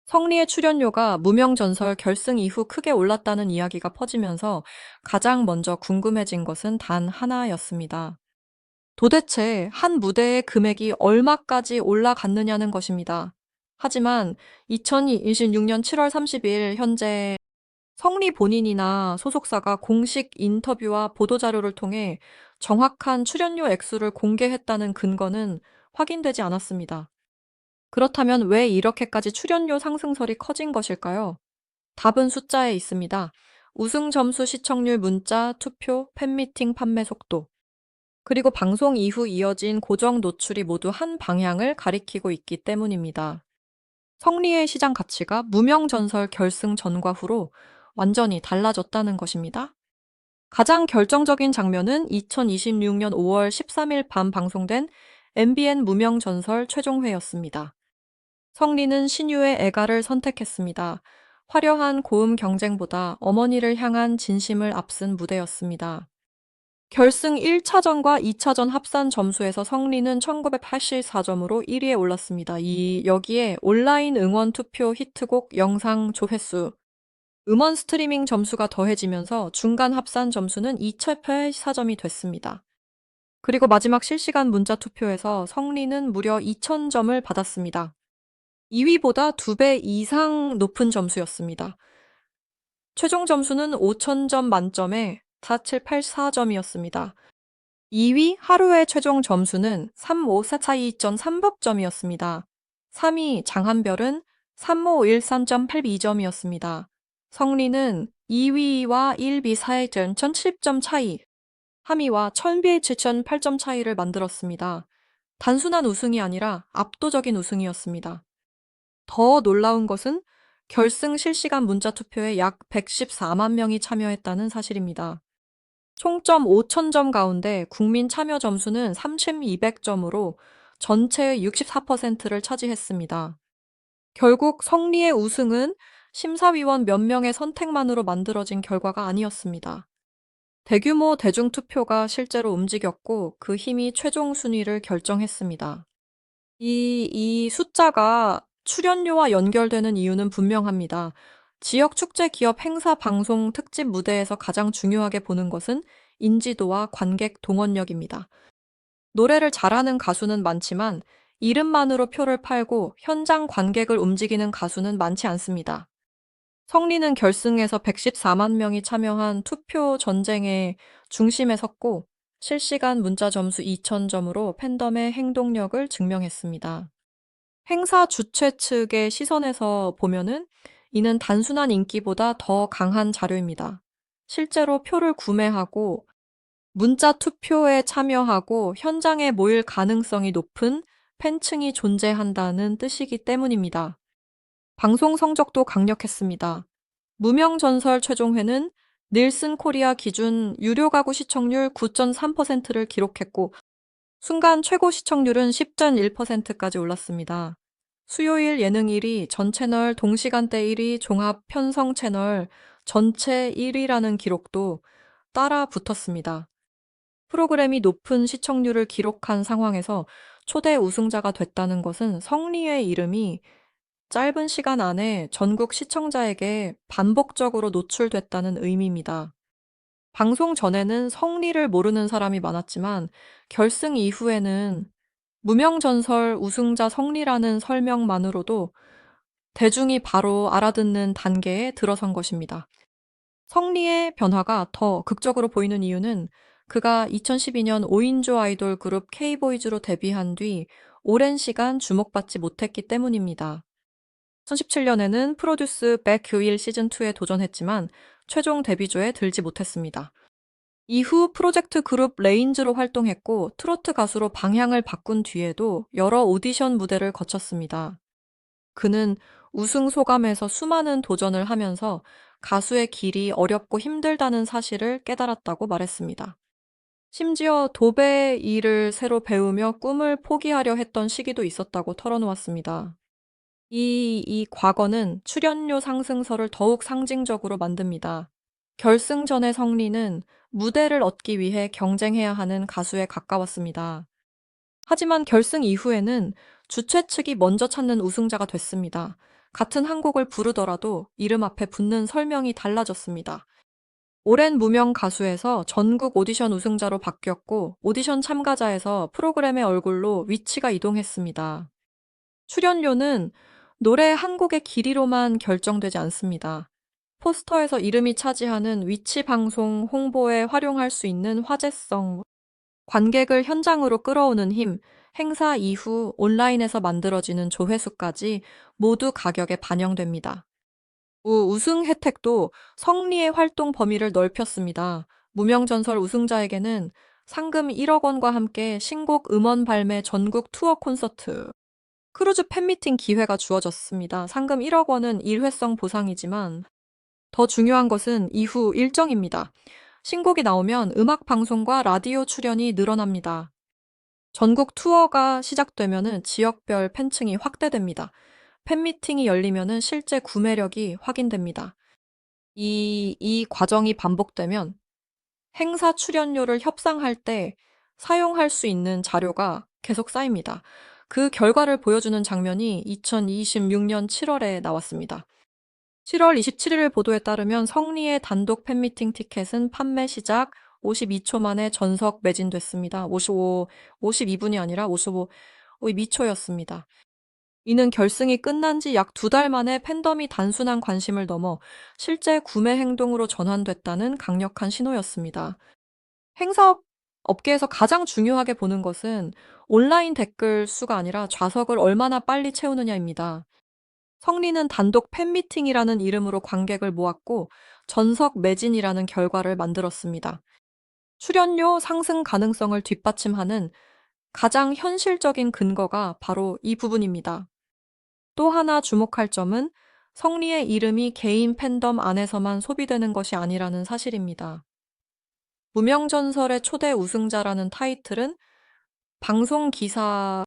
성리의 출연료가 무명전설 결승 이후 크게 올랐다는 이야기가 퍼지면서 가장 먼저 궁금해진 것은 단 하나였습니다. 도대체 한 무대의 금액이 얼마까지 올라갔느냐는 것입니다. 하지만 2026년 7월 30일 현재 성리 본인이나 소속사가 공식 인터뷰와 보도자료를 통해 정확한 출연료 액수를 공개했다는 근거는 확인되지 않았습니다. 그렇다면 왜 이렇게까지 출연료 상승설이 커진 것일까요? 답은 숫자에 있습니다. 우승 점수 시청률 문자, 투표, 팬미팅 판매 속도, 그리고 방송 이후 이어진 고정 노출이 모두 한 방향을 가리키고 있기 때문입니다. 성리의 시장 가치가 무명전설 결승 전과 후로 완전히 달라졌다는 것입니다. 가장 결정적인 장면은 2026년 5월 13일 밤 방송된 MBN 무명전설 최종회였습니다. 성리는 신유의 애가를 선택했습니다. 화려한 고음 경쟁보다 어머니를 향한 진심을 앞선 무대였습니다. 결승 1차전과 2차전 합산 점수에서 성리는 1984점으로 1위에 올랐습니다. 여기에 온라인 응원 투표 히트곡 영상 조회수, 음원 스트리밍 점수가 더해지면서 중간 합산 점수는 2084점이 됐습니다. 그리고 마지막 실시간 문자 투표에서 성리는 무려 2000점을 받았습니다. 2위보다 2배 이상 높은 점수였습니다. 최종 점수는 5000점 만점에 4784점이었습니다. 2위 하루의 최종 점수는 3542.300점이었습니다. 3위 장한별은 3513.82점이었습니다. 성리는 2위와 1위 사이의 1070점 차이, 3위와 1000BH708점 차이를 만들었습니다. 단순한 우승이 아니라 압도적인 우승이었습니다. 더 놀라운 것은 결승 실시간 문자 투표에 약 114만 명이 참여했다는 사실입니다. 총점 5,000점 가운데 국민 참여 점수는 3,200점으로 전체의 64%를 차지했습니다. 결국 성리의 우승은 심사위원 몇 명의 선택만으로 만들어진 결과가 아니었습니다. 대규모 대중투표가 실제로 움직였고 그 힘이 최종 순위를 결정했습니다. 이 숫자가 출연료와 연결되는 이유는 분명합니다. 지역 축제 기업 행사 방송 특집 무대에서 가장 중요하게 보는 것은 인지도와 관객 동원력입니다. 노래를 잘하는 가수는 많지만 이름만으로 표를 팔고 현장 관객을 움직이는 가수는 많지 않습니다. 성리는 결승에서 114만 명이 참여한 투표 전쟁의 중심에 섰고 실시간 문자 점수 2000점으로 팬덤의 행동력을 증명했습니다. 행사 주최 측의 시선에서 보면은 이는 단순한 인기보다 더 강한 자료입니다. 실제로 표를 구매하고 문자 투표에 참여하고 현장에 모일 가능성이 높은 팬층이 존재한다는 뜻이기 때문입니다. 방송 성적도 강력했습니다. 무명전설 최종회는 닐슨 코리아 기준 유료 가구 시청률 9.3%를 기록했고 순간 최고 시청률은 10.1%까지 올랐습니다. 수요일 예능 1위, 전 채널 동시간대 1위, 종합 편성 채널 전체 1위라는 기록도 따라 붙었습니다. 프로그램이 높은 시청률을 기록한 상황에서 초대 우승자가 됐다는 것은 성리의 이름이 짧은 시간 안에 전국 시청자에게 반복적으로 노출됐다는 의미입니다. 방송 전에는 성리를 모르는 사람이 많았지만 결승 이후에는 무명전설 우승자 성리라는 설명만으로도 대중이 바로 알아듣는 단계에 들어선 것입니다. 성리의 변화가 더 극적으로 보이는 이유는 그가 2012년 5인조 아이돌 그룹 K보이즈로 데뷔한 뒤 오랜 시간 주목받지 못했기 때문입니다. 2017년에는 프로듀스 백규일 시즌2에 도전했지만 최종 데뷔조에 들지 못했습니다. 이후 프로젝트 그룹 레인즈로 활동했고 트로트 가수로 방향을 바꾼 뒤에도 여러 오디션 무대를 거쳤습니다. 그는 우승 소감에서 수많은 도전을 하면서 가수의 길이 어렵고 힘들다는 사실을 깨달았다고 말했습니다. 심지어 도배 일을 새로 배우며 꿈을 포기하려 했던 시기도 있었다고 털어놓았습니다. 이 과거는 출연료 상승설을 더욱 상징적으로 만듭니다. 결승전의 성리는 무대를 얻기 위해 경쟁해야 하는 가수에 가까웠습니다. 하지만 결승 이후에는 주최 측이 먼저 찾는 우승자가 됐습니다. 같은 한 곡을 부르더라도 이름 앞에 붙는 설명이 달라졌습니다. 오랜 무명 가수에서 전국 오디션 우승자로 바뀌었고, 오디션 참가자에서 프로그램의 얼굴로 위치가 이동했습니다. 출연료는 노래 한 곡의 길이로만 결정되지 않습니다. 포스터에서 이름이 차지하는 위치 방송 홍보에 활용할 수 있는 화제성, 관객을 현장으로 끌어오는 힘, 행사 이후 온라인에서 만들어지는 조회수까지 모두 가격에 반영됩니다. 우승 혜택도 성리의 활동 범위를 넓혔습니다. 무명전설 우승자에게는 상금 1억 원과 함께 신곡 음원 발매 전국 투어 콘서트, 크루즈 팬미팅 기회가 주어졌습니다. 상금 1억 원은 일회성 보상이지만 더 중요한 것은 이후 일정입니다. 신곡이 나오면 음악 방송과 라디오 출연이 늘어납니다. 전국 투어가 시작되면은 지역별 팬층이 확대됩니다. 팬미팅이 열리면은 실제 구매력이 확인됩니다. 이 과정이 반복되면 행사 출연료를 협상할 때 사용할 수 있는 자료가 계속 쌓입니다. 그 결과를 보여주는 장면이 2026년 7월에 나왔습니다. 7월 27일 보도에 따르면 성리의 단독 팬미팅 티켓은 판매 시작 52초 만에 전석 매진됐습니다. 52분이 아니라 52미초였습니다. 이는 결승이 끝난 지 약 2달 만에 팬덤이 단순한 관심을 넘어 실제 구매 행동으로 전환됐다는 강력한 신호였습니다. 행사 업계에서 가장 중요하게 보는 것은 온라인 댓글 수가 아니라 좌석을 얼마나 빨리 채우느냐입니다. 성리는 단독 팬미팅이라는 이름으로 관객을 모았고 전석 매진이라는 결과를 만들었습니다. 출연료 상승 가능성을 뒷받침하는 가장 현실적인 근거가 바로 이 부분입니다. 또 하나 주목할 점은 성리의 이름이 개인 팬덤 안에서만 소비되는 것이 아니라는 사실입니다. 무명전설의 초대 우승자라는 타이틀은 방송 기사,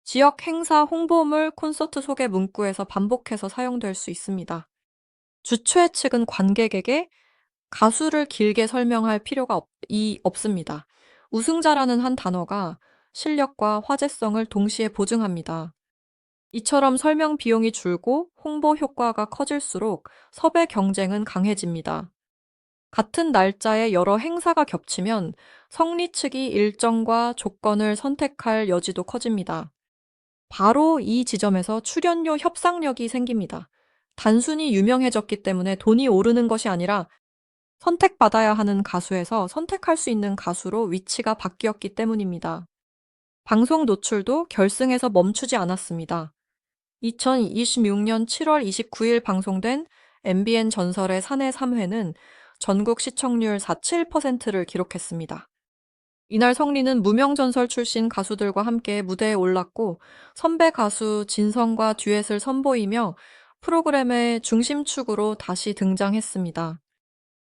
지역 행사 홍보물 콘서트 소개 문구에서 반복해서 사용될 수 있습니다. 주최 측은 관객에게 가수를 길게 설명할 필요가 없습니다. 우승자라는 한 단어가 실력과 화제성을 동시에 보증합니다. 이처럼 설명 비용이 줄고 홍보 효과가 커질수록 섭외 경쟁은 강해집니다. 같은 날짜에 여러 행사가 겹치면 성리 측이 일정과 조건을 선택할 여지도 커집니다. 바로 이 지점에서 출연료 협상력이 생깁니다. 단순히 유명해졌기 때문에 돈이 오르는 것이 아니라 선택받아야 하는 가수에서 선택할 수 있는 가수로 위치가 바뀌었기 때문입니다. 방송 노출도 결승에서 멈추지 않았습니다. 2026년 7월 29일 방송된 MBN 전설의 사내 3회는 전국 시청률 47%를 기록했습니다. 이날 성리는 무명전설 출신 가수들과 함께 무대에 올랐고 선배 가수 진성과 듀엣을 선보이며 프로그램의 중심축으로 다시 등장했습니다.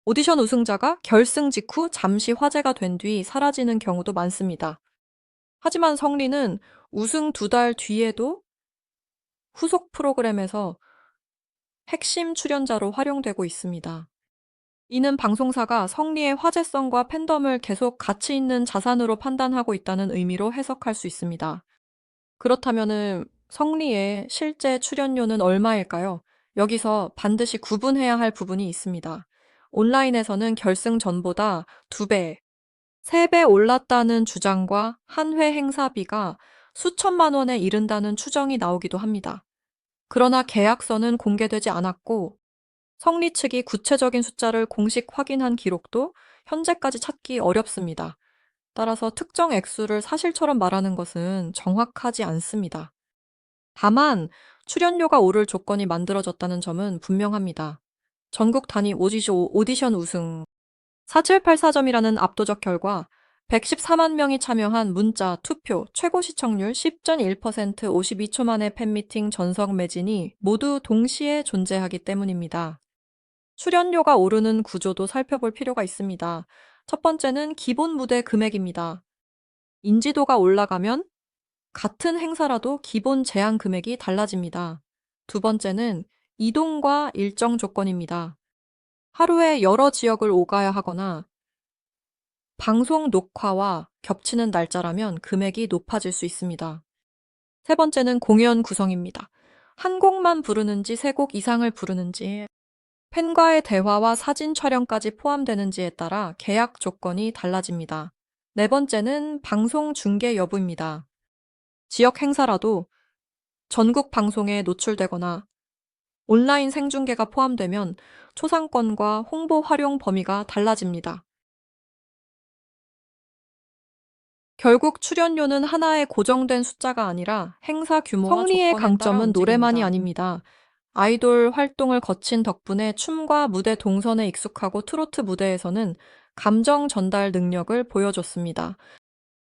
오디션 우승자가 결승 직후 잠시 화제가 된 뒤 사라지는 경우도 많습니다. 하지만 성리는 우승 2달 뒤에도 후속 프로그램에서 핵심 출연자로 활용되고 있습니다. 이는 방송사가 성리의 화제성과 팬덤을 계속 가치 있는 자산으로 판단하고 있다는 의미로 해석할 수 있습니다. 그렇다면 성리의 실제 출연료는 얼마일까요? 여기서 반드시 구분해야 할 부분이 있습니다. 온라인에서는 결승 전보다 2배, 3배 올랐다는 주장과 한 회 행사비가 수천만 원에 이른다는 추정이 나오기도 합니다. 그러나 계약서는 공개되지 않았고 성리 측이 구체적인 숫자를 공식 확인한 기록도 현재까지 찾기 어렵습니다. 따라서 특정 액수를 사실처럼 말하는 것은 정확하지 않습니다. 다만 출연료가 오를 조건이 만들어졌다는 점은 분명합니다. 전국 단위 오디션 우승 4784점이라는 압도적 결과 114만 명이 참여한 문자, 투표, 최고 시청률 10.1%, 52초 만에 팬미팅 전석 매진이 모두 동시에 존재하기 때문입니다. 출연료가 오르는 구조도 살펴볼 필요가 있습니다. 첫 번째는 기본 무대 금액입니다. 인지도가 올라가면 같은 행사라도 기본 제한 금액이 달라집니다. 두 번째는 이동과 일정 조건입니다. 하루에 여러 지역을 오가야 하거나 방송 녹화와 겹치는 날짜라면 금액이 높아질 수 있습니다. 세 번째는 공연 구성입니다. 한 곡만 부르는지 세 곡 이상을 부르는지, 팬과의 대화와 사진 촬영까지 포함되는지에 따라 계약 조건이 달라집니다. 네 번째는 방송 중계 여부입니다. 지역 행사라도 전국 방송에 노출되거나 온라인 생중계가 포함되면 초상권과 홍보 활용 범위가 달라집니다. 결국 출연료는 하나의 고정된 숫자가 아니라 행사 규모와 성리의 조건에 따라 강점은 노래만이 움직입니다. 아닙니다. 아이돌 활동을 거친 덕분에 춤과 무대 동선에 익숙하고 트로트 무대에서는 감정 전달 능력을 보여줬습니다.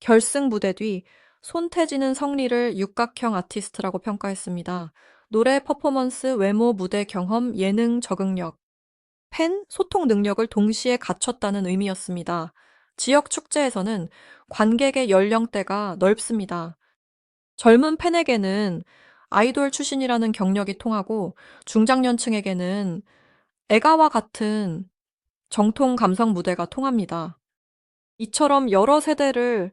결승 무대 뒤 손태진은 성리를 육각형 아티스트라고 평가했습니다. 노래 퍼포먼스, 외모, 무대 경험, 예능 적응력, 팬 소통 능력을 동시에 갖췄다는 의미였습니다. 지역 축제에서는 관객의 연령대가 넓습니다. 젊은 팬에게는 아이돌 출신이라는 경력이 통하고 중장년층에게는 애가와 같은 정통 감성 무대가 통합니다. 이처럼 여러 세대를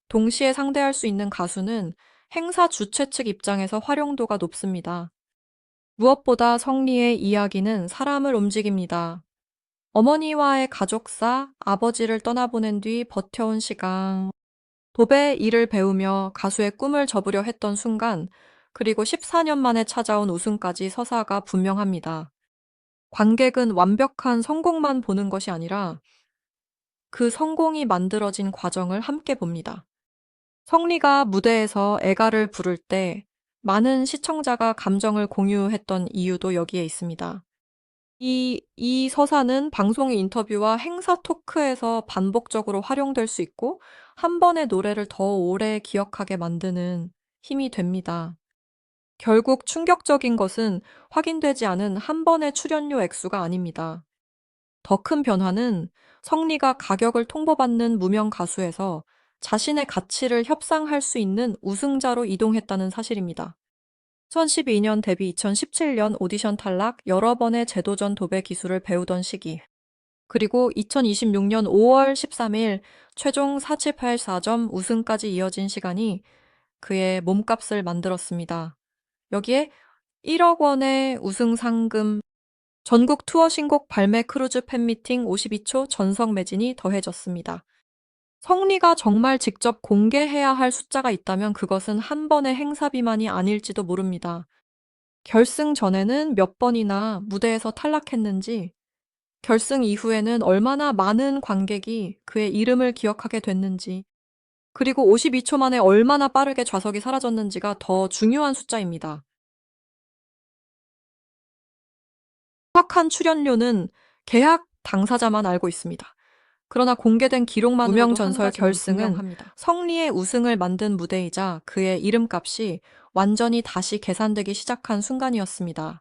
동시에 상대할 수 있는 가수는 행사 주최 측 입장에서 활용도가 높습니다. 무엇보다 성리의 이야기는 사람을 움직입니다. 어머니와의 가족사, 아버지를 떠나보낸 뒤 버텨온 시간, 도배 일을 배우며 가수의 꿈을 접으려 했던 순간, 그리고 14년 만에 찾아온 우승까지 서사가 분명합니다. 관객은 완벽한 성공만 보는 것이 아니라 그 성공이 만들어진 과정을 함께 봅니다. 성리가 무대에서 애가를 부를 때 많은 시청자가 감정을 공유했던 이유도 여기에 있습니다. 이 서사는 방송의 인터뷰와 행사 토크에서 반복적으로 활용될 수 있고 한 번의 노래를 더 오래 기억하게 만드는 힘이 됩니다. 결국 충격적인 것은 확인되지 않은 한 번의 출연료 액수가 아닙니다. 더 큰 변화는 성리가 가격을 통보받는 무명 가수에서 자신의 가치를 협상할 수 있는 우승자로 이동했다는 사실입니다. 2012년 데뷔 2017년 오디션 탈락, 여러 번의 재도전 도배 기술을 배우던 시기. 그리고 2026년 5월 13일 최종 4784점 우승까지 이어진 시간이 그의 몸값을 만들었습니다. 여기에 1억 원의 우승 상금, 전국 투어 신곡 발매 크루즈 팬미팅 52초 전석 매진이 더해졌습니다. 성리가 정말 직접 공개해야 할 숫자가 있다면 그것은 한 번의 행사비만이 아닐지도 모릅니다. 결승 전에는 몇 번이나 무대에서 탈락했는지, 결승 이후에는 얼마나 많은 관객이 그의 이름을 기억하게 됐는지, 그리고 52초 만에 얼마나 빠르게 좌석이 사라졌는지가 더 중요한 숫자입니다. 정확한 출연료는 계약 당사자만 알고 있습니다. 그러나 공개된 기록만으로도 무명전설 한 가지는 결승은 분명합니다. 성리의 우승을 만든 무대이자 그의 이름값이 완전히 다시 계산되기 시작한 순간이었습니다.